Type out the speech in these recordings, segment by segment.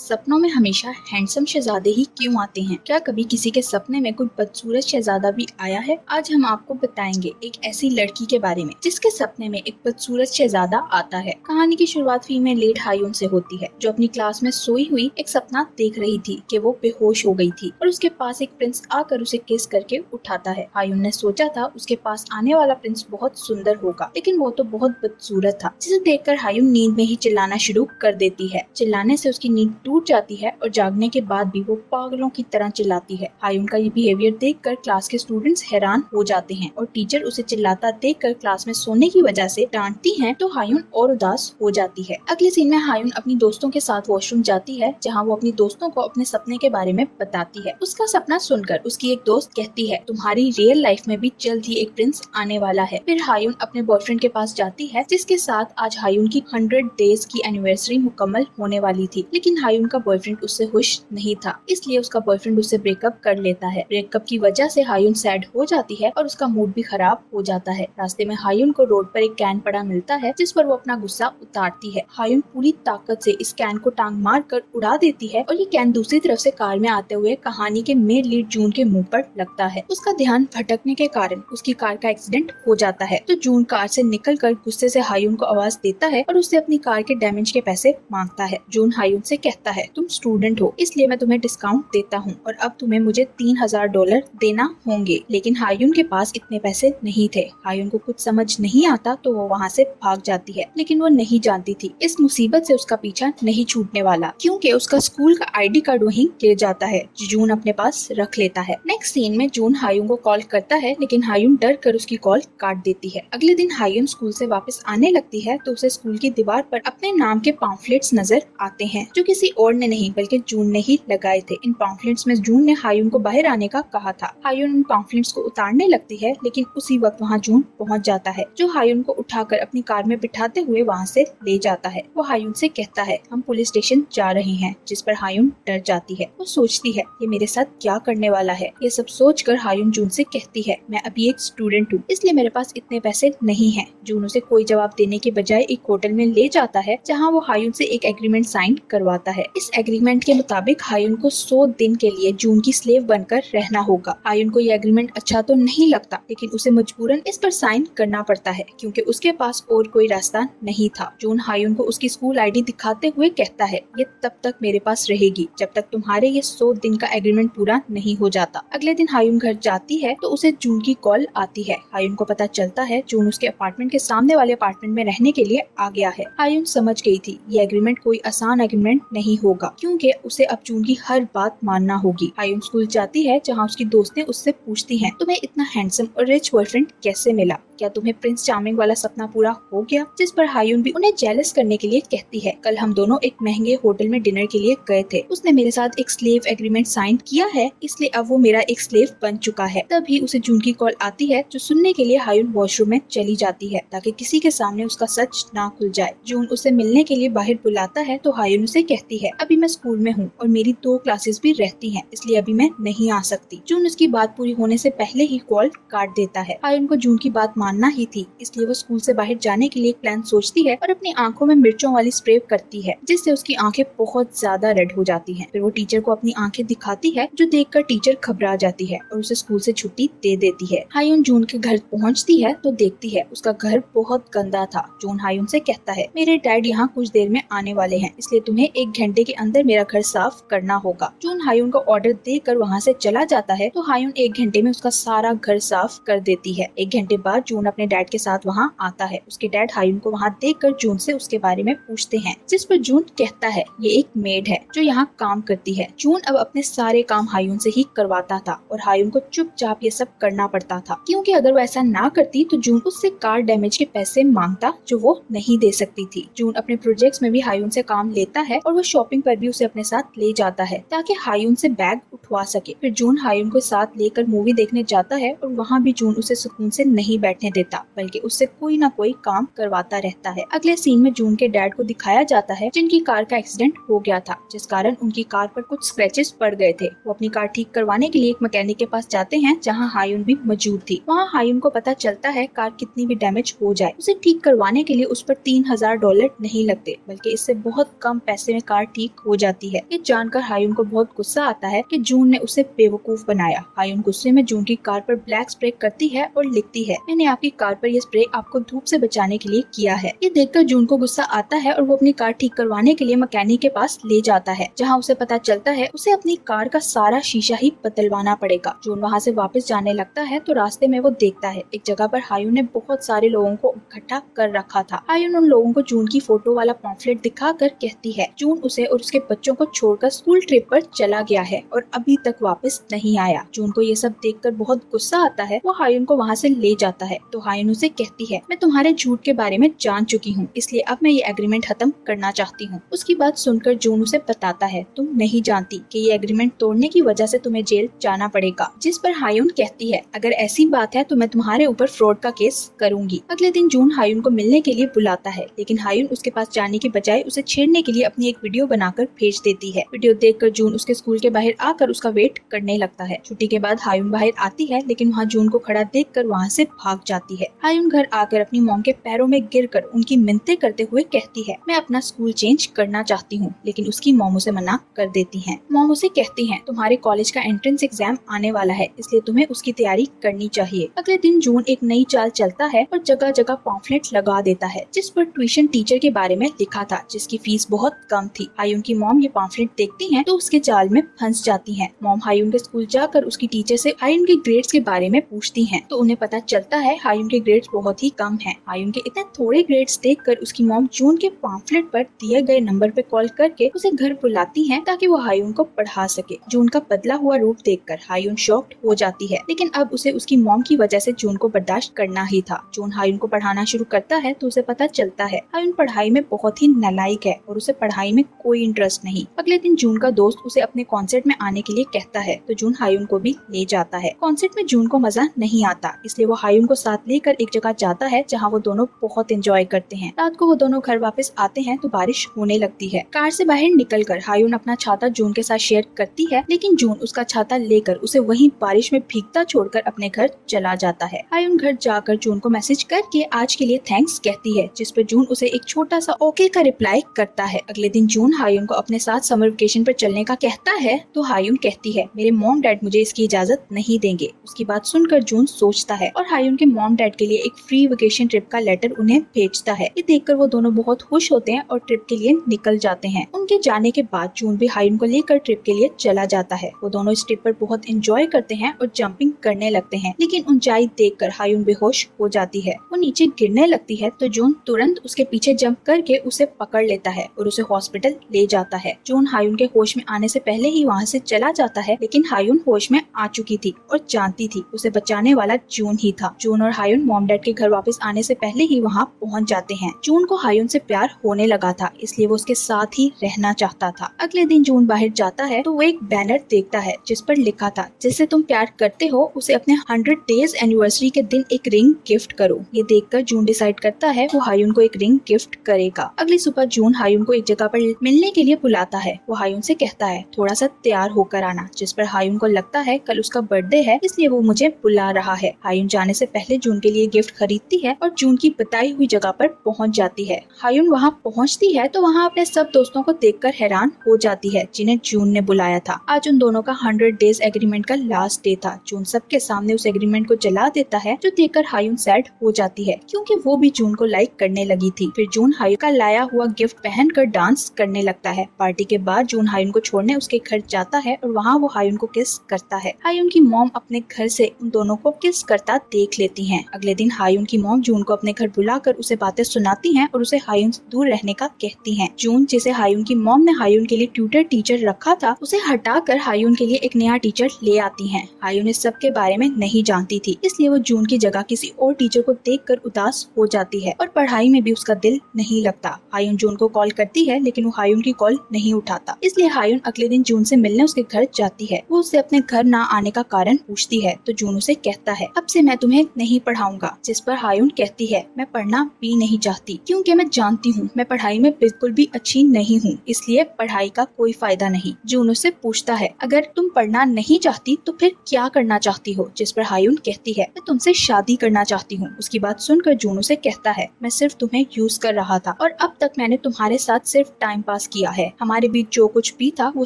सपनों में हमेशा हैंडसम शहजादे ही क्यों आते हैं? क्या कभी किसी के सपने में कोई बदसूरत शहजादा भी आया है? आज हम आपको बताएंगे एक ऐसी लड़की के बारे में जिसके सपने में एक बदसूरत शहजादा आता है। कहानी की शुरुआत फीमेल लीड हायून से होती है, जो अपनी क्लास में सोई हुई एक सपना देख रही थी कि वो बेहोश हो गई थी और उसके पास एक प्रिंस आकर उसे किस करके उठाता है। हायून ने सोचा था उसके पास आने वाला प्रिंस बहुत सुंदर होगा, लेकिन वो तो बहुत बदसूरत था, जिसे देखकर हायून नींद में ही चिल्लाना शुरू कर देती है। चिल्लाने से उसकी नींद टूट जाती है और जागने के बाद भी वो पागलों की तरह चिल्लाती है। हायून का ये बिहेवियर देखकर क्लास के स्टूडेंट्स हैरान हो जाते हैं और टीचर उसे चिल्लाता देखकर क्लास में सोने की वजह से डांटती हैं, तो हायून और उदास हो जाती है। अगले सीन में हायून अपनी दोस्तों के साथ वॉशरूम जाती है, जहाँ वो अपनी दोस्तों को अपने सपने के बारे में बताती है। उसका सपना सुनकर उसकी एक दोस्त कहती है, तुम्हारी रियल लाइफ में भी जल्द ही एक प्रिंस आने वाला है। फिर हायून अपने बॉयफ्रेंड के पास जाती है, जिसके साथ आज हायून की 100 डेज की एनिवर्सरी मुकम्मल होने वाली थी, लेकिन हायून का बॉयफ्रेंड उससे खुश नहीं था, इसलिए उसका बॉयफ्रेंड उससे ब्रेकअप कर लेता है। ब्रेकअप की वजह से हायून सैड हो जाती है और उसका मूड भी खराब हो जाता है। रास्ते में हायून को रोड पर एक कैन पड़ा मिलता है, जिस पर वो अपना गुस्सा उतारती है। हायून पूरी ताकत से इस कैन को टांग मार कर उड़ा देती है और ये कैन दूसरी तरफ से कार में आते हुए कहानी के मेन लीड जून के मुंह पर लगता है। उसका ध्यान भटकने के कारण उसकी कार का एक्सीडेंट हो जाता है, तो जून कार से निकलकर गुस्से से हायून को आवाज देता है और उससे अपनी कार के डैमेज के पैसे मांगता है। जून हायून से कहता है, तुम स्टूडेंट हो, इसलिए मैं तुम्हें डिस्काउंट देता हूँ और अब तुम्हें मुझे $3000 देना होंगे। लेकिन हायून के पास इतने पैसे नहीं थे। हायून को कुछ समझ नहीं आता, तो वो वहाँ से भाग जाती है, लेकिन वो नहीं जानती थी इस मुसीबत से उसका पीछा नहीं छूटने वाला, क्योंकि उसका स्कूल का ID कार्ड वहीं गिर जाता है, जो जून अपने पास रख लेता है। नेक्स्ट सीन में जून हायून को कॉल करता है, लेकिन हायून डर कर उसकी कॉल काट देती है। अगले दिन हायून स्कूल से वापस आने लगती है, तो उसे स्कूल की दीवार पर अपने नाम के पॉम्फलेट्स नजर आते हैं, जो किसी और ने नहीं बल्कि जून ने ही लगाए थे। इन पॉम्फलेट्स में जून ने हायून को बाहर आने का कहा था। हायून इन पॉम्फलेट्स को उतारने लगती है, लेकिन उसी वक्त वहाँ जून पहुँच जाता है, जो हायून को उठाकर अपनी कार में बिठाते हुए वहाँ से ले जाता है। वो हायून से कहता है, हम पुलिस स्टेशन जा रहे हैं, जिस पर हायून डर जाती है। वो सोचती है, ये मेरे साथ क्या करने वाला है। ये सब सोचकर हायून जून से कहती है, मैं अभी एक स्टूडेंट हूँ, इसलिए मेरे पास इतने पैसे नहीं है। जून उसे कोई जवाब देने के बजाय एक होटल में ले जाता है, जहाँ वो हायून से एक एग्रीमेंट साइन करवाता है। इस एग्रीमेंट के मुताबिक हायून को 100 दिन के लिए जून की स्लेव बनकर रहना होगा। हायून को ये एग्रीमेंट अच्छा तो नहीं लगता, लेकिन उसे मजबूरन इस पर साइन करना पड़ता है, क्योंकि उसके पास और कोई रास्ता नहीं था। जून हायून को उसकी स्कूल ID दिखाते हुए कहता है, ये तब तक मेरे पास रहेगी जब तक तुम्हारे ये 100 दिन का एग्रीमेंट पूरा नहीं हो जाता। अगले दिन हायून घर जाती है, तो उसे जून की कॉल आती है। हायून को पता चलता है जून उसके अपार्टमेंट के सामने वाले अपार्टमेंट में रहने के लिए आ गया है। हायून समझ गई थी ये एग्रीमेंट कोई आसान एग्रीमेंट नहीं होगा, क्योंकि उसे अब जून की हर बात मानना होगी। हायून स्कूल जाती है, जहाँ उसकी दोस्तें उससे पूछती हैं, तुम्हें इतना हैंडसम और रिच बॉयफ्रेंड कैसे मिला? क्या तुम्हें प्रिंस चार्मिंग वाला सपना पूरा हो गया? जिस पर हायून भी उन्हें जेलस करने के लिए कहती है, कल हम दोनों एक महंगे होटल में डिनर के लिए गए थे। उसने मेरे साथ एक स्लेव एग्रीमेंट साइन किया है, इसलिए अब वो मेरा एक स्लेव बन चुका है। तभी उसे जून की कॉल आती है, जो सुनने के लिए हायून वॉशरूम में चली जाती है, ताकि किसी के सामने उसका सच ना खुल जाए। जून उसे मिलने के लिए बाहर बुलाता है, तो हायून उसे कहती है, अभी मैं स्कूल में हूँ और मेरी 2 क्लासेस भी रहती हैं, इसलिए अभी मैं नहीं आ सकती। जून उसकी बात पूरी होने से पहले ही कॉल काट देता है। हायून को जून की बात मानना ही थी, इसलिए वो स्कूल से बाहर जाने के लिए एक प्लान सोचती है और अपनी आंखों में मिर्चों वाली स्प्रे करती है, जिससे उसकी आंखें बहुत ज्यादा रेड हो जाती हैं। फिर वो टीचर को अपनी आंखें दिखाती है, जो देखकर टीचर घबरा जाती है और उसे स्कूल से छुट्टी दे देती है। हायून जून के घर पहुंचती है, तो देखती है उसका घर बहुत गंदा था। जून हायून से कहता है, मेरे डैड यहाँ कुछ देर में आने वाले हैं, इसलिए तुम्हें 1 घंटे के अंदर मेरा घर साफ करना होगा। जून हायून को ऑर्डर देकर वहाँ से चला जाता है, तो हायून 1 घंटे में उसका सारा घर साफ कर देती है। 1 घंटे बाद जून अपने डैड के साथ वहाँ आता है। उसके डैड हायून को वहाँ देखकर जून से उसके बारे में पूछते हैं, जिस पर जून कहता है, ये एक मेड है जो यहाँ काम करती है। जून अब अपने सारे काम हायून से ही करवाता था और हायून को चुपचाप ये सब करना पड़ता था, क्योंकि अगर वो ऐसा ना करती तो जून उससे कार डैमेज के पैसे मांगता, जो वो नहीं दे सकती थी। जून अपने प्रोजेक्ट्स में भी हायून से काम लेता है और वो शॉपिंग पर भी उसे अपने साथ ले जाता है, ताकि हायून से बैग उठवा सके। फिर जून हायून को साथ लेकर मूवी देखने जाता है और वहाँ भी जून उसे सुकून से नहीं बैठने देता, बल्कि उससे कोई ना कोई काम करवाता रहता है। अगले सीन में जून के डैड को दिखाया जाता है, जिनकी कार का एक्सीडेंट हो गया था, जिस कारण उनकी कार पर कुछ स्क्रैचेस पड़ गए थे। वो अपनी कार ठीक करवाने के लिए एक मैकेनिक के पास जाते हैं, जहाँ हायून भी मौजूद थी। वहाँ हायून को पता चलता है कार कितनी भी डैमेज हो जाए, उसे ठीक करवाने के लिए उस पर $3000 नहीं लगते, बल्कि इससे बहुत कम पैसे में कार ठीक हो जाती है। ये जानकर हायुन को बहुत गुस्सा आता है कि जून ने उसे बेवकूफ बनाया। हायुन गुस्से में जून की कार पर ब्लैक स्प्रे करती है और लिखती है, मैंने आपकी कार पर यह स्प्रे आपको धूप से बचाने के लिए किया है। ये देखकर जून को गुस्सा आता है और वो अपनी कार ठीक करवाने के लिए मैकेनिक के पास ले जाता है, जहाँ उसे पता चलता है उसे अपनी कार का सारा शीशा ही बदलवाना पड़ेगा। जून वहाँ से वापस जाने लगता है तो रास्ते में वो देखता है एक जगह पर हायुन ने बहुत सारे लोगों को इकट्ठा कर रखा था। हायुन उन लोगों को जून की फोटो वाला पॉम्फलेट दिखाकर कहती है जून उसे और उसके बच्चों को छोड़कर स्कूल ट्रिप पर चला गया है और अभी तक वापस नहीं आया। जून को ये सब देखकर बहुत गुस्सा आता है। वो हायुन को वहाँ से ले जाता है तो हायुन उसे कहती है, मैं तुम्हारे झूठ के बारे में जान चुकी हूँ, इसलिए अब मैं ये एग्रीमेंट खत्म करना चाहती हूँ। उसकी बात सुनकर जून उसे बताता है, तुम नहीं जानती कि ये एग्रीमेंट तोड़ने की वजह से तुम्हें जेल जाना पड़ेगा। जिस पर हायुन कहती है, अगर ऐसी बात है तो मैं तुम्हारे ऊपर फ्रॉड का केस करूंगी। अगले दिन जून हायुन को मिलने के लिए बुलाता है, लेकिन हायुन उसके पास जाने की बजाय उसे छेड़ने के लिए अपनी एक वीडियो बनाकर भेज देती है। वीडियो देखकर जून उसके स्कूल के बाहर आकर उसका वेट करने लगता है। छुट्टी के बाद हायुन बाहर आती है, लेकिन वहाँ जून को खड़ा देखकर वहाँ से भाग जाती है। हायुन घर आकर अपनी मॉम के पैरों में गिरकर उनकी मिन्नतें करते हुए कहती है, मैं अपना स्कूल चेंज करना चाहती हूँ, लेकिन उसकी मॉम उसे मना कर देती है। मॉम उसे कहती है, तुम्हारे कॉलेज का एंट्रेंस एग्जाम आने वाला है, इसलिए तुम्हें उसकी तैयारी करनी चाहिए। अगले दिन जून एक नई चाल चलता है और जगह जगह पॉम्फलेट लगा देता है, जिस पर ट्यूशन टीचर के बारे में लिखा था, जिसकी फीस बहुत कम थी। हायुन की मॉम ये पॉम्फलेट देखती है तो उसके जाल में फंस जाती है। मॉम हायुन के स्कूल जाकर उसकी टीचर से हायुन के ग्रेड्स के बारे में पूछती हैं, तो उन्हें पता चलता है हायुन के ग्रेड्स बहुत ही कम हैं। हायुन के इतने थोड़े ग्रेड्स देखकर उसकी मॉम जून के पॉम्फलेट पर दिए गए नंबर पे कॉल करके उसे घर बुलाती है ताकि वो हायुन को पढ़ा सके। जून का बदला हुआ रूप देखकर हायुन शॉक्ड हो जाती है, लेकिन अब उसे उसकी मॉम की वजह से जून को बर्दाश्त करना ही था। जून हायुन को पढ़ाना शुरू करता है तो उसे पता चलता है हायुन पढ़ाई में बहुत ही नालायक है और उसे पढ़ाई में कोई इंटरेस्ट नहीं। अगले दिन जून का दोस्त उसे अपने कॉन्सर्ट में आने के लिए कहता है तो जून हायुन को भी ले जाता है। कॉन्सर्ट में जून को मजा नहीं आता, इसलिए वो हायुन को साथ लेकर एक जगह जाता है जहाँ वो दोनों बहुत एंजॉय करते हैं। रात को वो दोनों घर वापस आते हैं तो बारिश होने लगती है। कार से बाहर निकलकर हायुन अपना छाता जून के साथ शेयर करती है, लेकिन जून उसका छाता लेकर उसे वहीं बारिश में भीगता छोड़कर अपने घर चला जाता है। हायुन घर जाकर जून को मैसेज करके आज के लिए थैंक्स कहती है, जिस पर जून उसे एक छोटा सा ओके का रिप्लाई करता है। अगले दिन जून हायुन को अपने साथ समर वेकेशन पर चलने का कहता है तो हायुन कहती है, मेरे मॉम डैड मुझे इसकी इजाजत नहीं देंगे। उसकी बात सुनकर जून सोचता है और हायुन के मॉम डैड के लिए एक फ्री वेकेशन ट्रिप का लेटर उन्हें भेजता है। ये देखकर वो दोनों बहुत खुश होते हैं और ट्रिप के लिए निकल जाते हैं। उनके जाने के बाद जून भी हायुन को लेकर ट्रिप के लिए चला जाता है। वो दोनों इस ट्रिप पर बहुत एंजॉय करते हैं और जंपिंग करने लगते हैं, लेकिन ऊंचाई देखकर हायुन बेहोश हो जाती है। वो नीचे गिरने लगती है तो जून तुरंत उसके पीछे जंप करके उसे पकड़ लेता है और उसे हॉस्पिटल ले जाता है। जून हायुन के होश में आने से पहले ही वहाँ से चला जाता है, लेकिन हायुन होश में आ चुकी थी और जानती थी उसे बचाने वाला जून ही था। जून और हायुन मॉम डैड के घर वापस आने से पहले ही वहाँ पहुँच जाते हैं। जून को हायुन से प्यार होने लगा था, इसलिए वो उसके साथ ही रहना चाहता था। अगले दिन जून बाहर जाता है तो वो एक बैनर देखता है जिस पर लिखा था, जिससे तुम प्यार करते हो उसे अपने 100 डेज एनिवर्सरी के दिन एक रिंग गिफ्ट करो। ये देखकर जून डिसाइड करता है वो हायुन को एक रिंग गिफ्ट करेगा। अगली सुबह जून हायुन को एक जगह पर मिलने के लिए बुलाता है। वो हायुन से कहता है थोड़ा सा तैयार होकर आना, जिस पर हायुन को लगता है कल उसका बर्थडे है, इसलिए वो मुझे बुला रहा है। हायुन जाने से पहले जून के लिए गिफ्ट खरीदती है और जून की बताई हुई जगह पर पहुंच जाती है। हायुन वहां पहुंचती है तो वहां अपने सब दोस्तों को देखकर हैरान हो जाती है जिन्हें जून ने बुलाया था। आज उन दोनों का 100 डेज एग्रीमेंट का लास्ट डे था। जून सबके सामने उस एग्रीमेंट को जला देता है, जो देखकर हायुन सैड हो जाती है क्योंकि वो भी जून को लाइक करने लगी थी। फिर जून हायुन का लाया हुआ गिफ्ट पहनकर डांस करने लगता है। पार्टी के बाद जून हायुन को छोड़ने उसके घर जाता है और वहाँ वो हायुन को किस करता है। हायुन की मॉम अपने घर से उन दोनों को किस करता देख लेती हैं। अगले दिन हायुन की मॉम जून को अपने घर बुलाकर उसे बातें सुनाती हैं और उसे हायुन से दूर रहने का कहती हैं। जून, जिसे हायुन की मॉम ने हायुन के लिए ट्यूटर टीचर रखा था, उसे हटाकर हायुन के लिए एक नया टीचर ले आती हैं। हायुन इस सब के बारे में नहीं जानती थी, इसलिए वो जून की जगह किसी और टीचर को देखकर उदास हो जाती है और पढ़ाई में भी उसका दिल नहीं लगता। हायुन जून को कॉल करती है, लेकिन वो हायुन की कॉल नहीं उठाता, इसलिए हायुन अगले दिन जून से मिलने उसके घर जाती है। वो उससे अपने घर ना आने का कारण पूछती है तो जून उसे कहता है अब से मैं तुम्हें नहीं पढ़ाऊंगा, जिस पर हायुन कहती है मैं पढ़ना भी नहीं चाहती क्योंकि मैं जानती हूँ मैं पढ़ाई में बिल्कुल भी अच्छी नहीं हूँ, इसलिए पढ़ाई का कोई फायदा नहीं। जून उससे पूछता है अगर तुम पढ़ना नहीं चाहती तो फिर क्या करना चाहती हो, जिस पर हायुन कहती है मैं तुमसे शादी करना चाहती हूँ। उसकी बात सुनकर जून उसे कहता है मैं सिर्फ तुम्हें यूज कर रहा था और अब तक मैंने तुम्हारे साथ सिर्फ टाइम पास प्रयास किया है। हमारे बीच जो कुछ भी था वो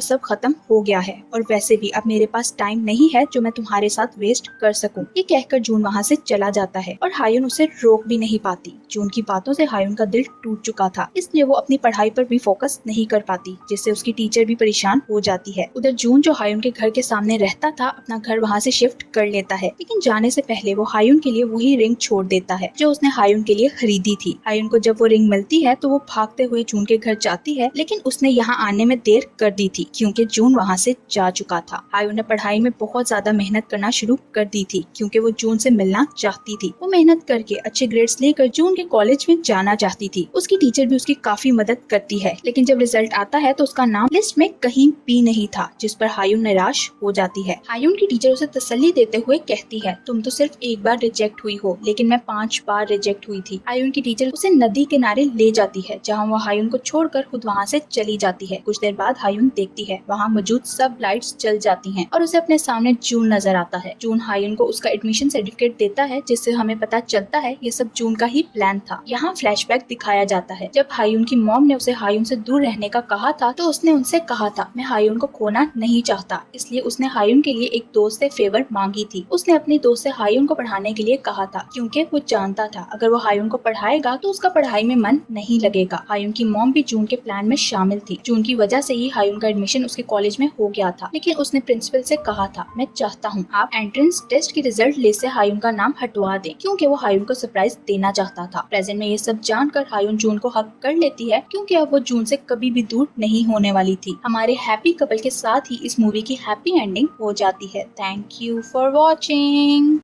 सब खत्म हो गया है और वैसे भी अब मेरे पास टाइम नहीं है जो मैं तुम्हारे साथ वेस्ट कर सकूं। ये कहकर जून वहाँ से चला जाता है और हायुन उसे रोक भी नहीं पाती। जून की बातों से हायुन का दिल टूट चुका था, इसलिए वो अपनी पढ़ाई पर भी फोकस नहीं कर पाती, जिससे उसकी टीचर भी परेशान हो जाती है। उधर जून जो हायुन के घर के सामने रहता था अपना घर वहाँ से शिफ्ट कर लेता है, लेकिन जाने से पहले वो हायुन के लिए वही रिंग छोड़ देता है जो उसने हायुन के लिए खरीदी थी। हायुन को जब वो रिंग मिलती है तो वो भागते हुए जून के घर जाती है, लेकिन उसने यहाँ आने में देर कर दी थी क्योंकि जून वहाँ से जा चुका था। हायुन ने पढ़ाई में बहुत ज्यादा मेहनत करना शुरू कर दी थी क्योंकि वो जून से मिलना चाहती थी। वो मेहनत करके अच्छे ग्रेड्स लेकर जून के कॉलेज में जाना चाहती थी। उसकी टीचर भी उसकी काफी मदद करती है, लेकिन जब रिजल्ट आता है तो उसका नाम लिस्ट में कहीं भी नहीं था, जिस पर हायुन निराश हो जाती है। हायुन की टीचर उसे तसल्ली देते हुए कहती है, तुम तो सिर्फ एक बार रिजेक्ट हुई हो, लेकिन मैं 5 बार रिजेक्ट हुई थी। हायुन की टीचर उसे नदी किनारे ले जाती है जहाँ वो हायुन को छोड़कर खुद वहाँ से चली जाती है। कुछ देर बाद हायुन देखती है वहाँ मौजूद सब लाइट्स जल जाती हैं और उसे अपने सामने जून नजर आता है। जून हायुन को उसका एडमिशन सर्टिफिकेट देता है, जिससे हमें पता चलता है ये सब जून का ही प्लान था। यहाँ फ्लैशबैक दिखाया जाता है जब हायुन की मॉम ने उसे हायुन से दूर रहने का कहा था तो उसने उनसे कहा था मैं हायुन को खोना नहीं चाहता, इसलिए उसने हायुन के लिए एक दोस्त से फेवर मांगी थी। उसने अपनी दोस्त से हायुन को पढ़ाने के लिए कहा था क्योंकि वो जानता था अगर वो हायुन को पढ़ाएगा तो उसका पढ़ाई में मन नहीं लगेगा। हायुन की मॉम भी जून के प्लान में शामिल थी। जून की वजह से ही हायुन का एडमिशन उसके कॉलेज में हो गया था, लेकिन उसने प्रिंसिपल से कहा था मैं चाहता हूँ आप एंट्रेंस टेस्ट की रिजल्ट लिस्ट से हायुन का नाम हटवा दें, क्योंकि वो हायुन को सरप्राइज देना चाहता था। प्रेजेंट में ये सब जानकर हायुन जून को हक कर लेती है क्योंकि अब वो जून से कभी भी दूर नहीं होने वाली थी। हमारे हैप्पी कपल के साथ ही इस मूवी की हैप्पी एंडिंग हो जाती है। Thank you for watching.